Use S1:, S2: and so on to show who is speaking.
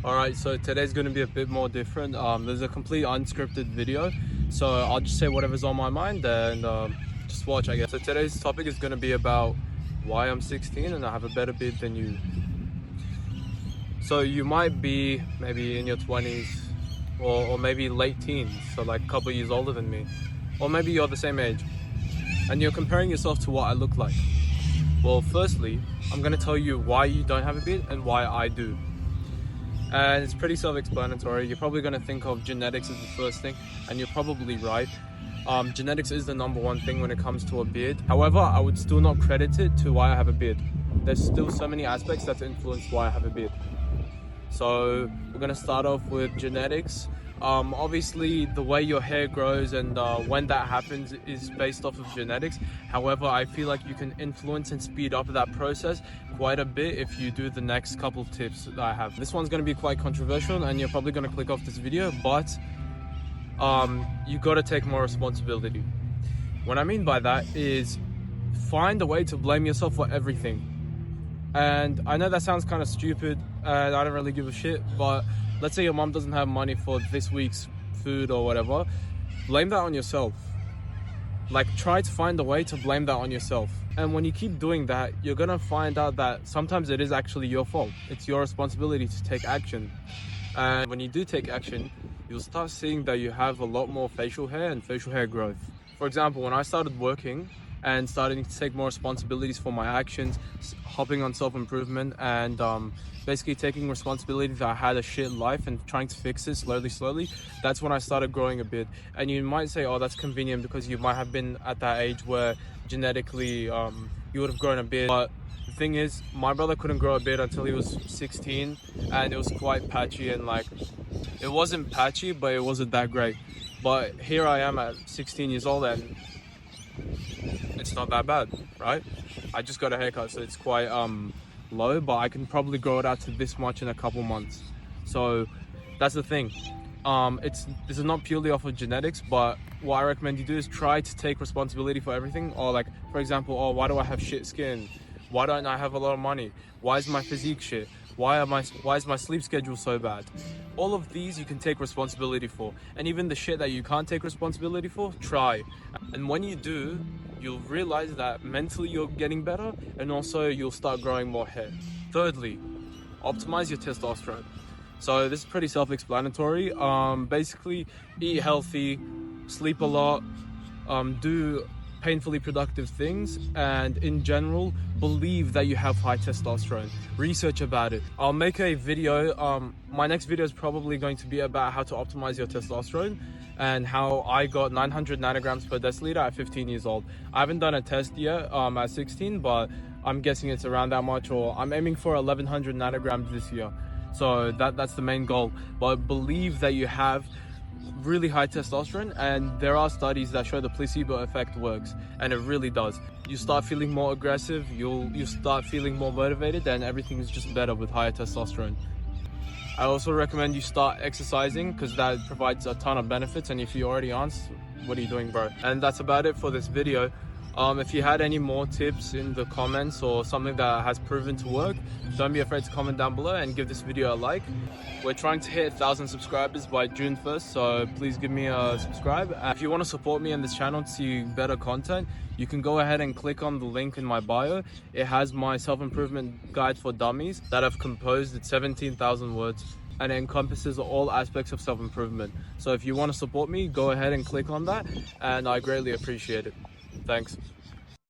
S1: Alright, so today's going to be a bit more different. There's a complete unscripted video, so I'll just say whatever's on my mind and just watch, I guess. So today's topic is going to be about why I'm 16 and I have a better beard than you. So you might be maybe in your 20s or maybe late teens, so like a couple of years older than me. Or maybe you're the same age and you're comparing yourself to what I look like. Well, firstly, I'm going to tell you why you don't have a beard and why I do. And it's pretty self-explanatory. You're probably going to think of genetics as the first thing, and you're probably right. Genetics is the #1 thing when it comes to a beard. However, I would still not credit it to why I have a beard. There's still so many aspects that influence why I have a beard. So we're going to start off with genetics. Obviously, the way your hair grows and when that happens is based off of genetics. However, I feel like you can influence and speed up that process quite a bit if you do the next couple of tips that I have. This one's going to be quite controversial and you're probably going to click off this video, but you got to take more responsibility. What I mean by that is find a way to blame yourself for everything. And I know that sounds kind of stupid and I don't really give a shit, but let's say your mom doesn't have money for this week's food or whatever, blame that on yourself. Like, try to find a way to blame that on yourself. And when you keep doing that, you're gonna find out that sometimes it is actually your fault. It's your responsibility to take action. And when you do take action, you'll start seeing that you have a lot more facial hair and facial hair growth. For example, when I started working and starting to take more responsibilities for my actions, hopping on self-improvement and basically taking responsibility that I had a shit life and trying to fix it slowly, that's when I started growing a beard. And you might say, oh, that's convenient because you might have been at that age where genetically you would have grown a beard. But the thing is, my brother couldn't grow a beard until he was 16 and it was quite patchy, and like, it wasn't patchy, but it wasn't that great. But here I am at 16 years old and it's not that bad, right? I just got a haircut, so it's quite low, but I can probably grow it out to this much in a couple months. So that's the thing. This is not purely off of genetics, but what I recommend you do is try to take responsibility for everything. Or like, for example, oh, why do I have shit skin? Why don't I have a lot of money? Why is my physique shit? Why is my sleep schedule so bad? All of these you can take responsibility for. And even the shit that you can't take responsibility for, try. And when you do, you'll realize that mentally you're getting better, and also you'll start growing more hair. Thirdly, optimize your testosterone. So this is pretty self-explanatory. Basically, eat healthy, sleep a lot, do painfully productive things, and in general believe that you have high testosterone. Research about it. I'll make a video. My next video is probably going to be about how to optimize your testosterone and how I got 900 nanograms per deciliter at 15 years old. I haven't done a test yet at 16, but I'm guessing it's around that much, or I'm aiming for 1100 nanograms this year. So that's the main goal. But believe that you have really high testosterone, and there are studies that show the placebo effect works, and it really does. You start feeling more aggressive, you start feeling more motivated, and everything is just better with higher testosterone. I also recommend you start exercising because that provides a ton of benefits, and if you already aren't, what are you doing, bro? And that's about it for this video. If you had any more tips in the comments or something that has proven to work, don't be afraid to comment down below and give this video a like. We're trying to hit 1,000 subscribers by June 1st, so please give me a subscribe. If you want to support me on this channel to see better content, you can go ahead and click on the link in my bio. It has my self-improvement guide for dummies that I've composed. It's 17,000 words and it encompasses all aspects of self-improvement. So if you want to support me, go ahead and click on that, and I greatly appreciate it. Thanks.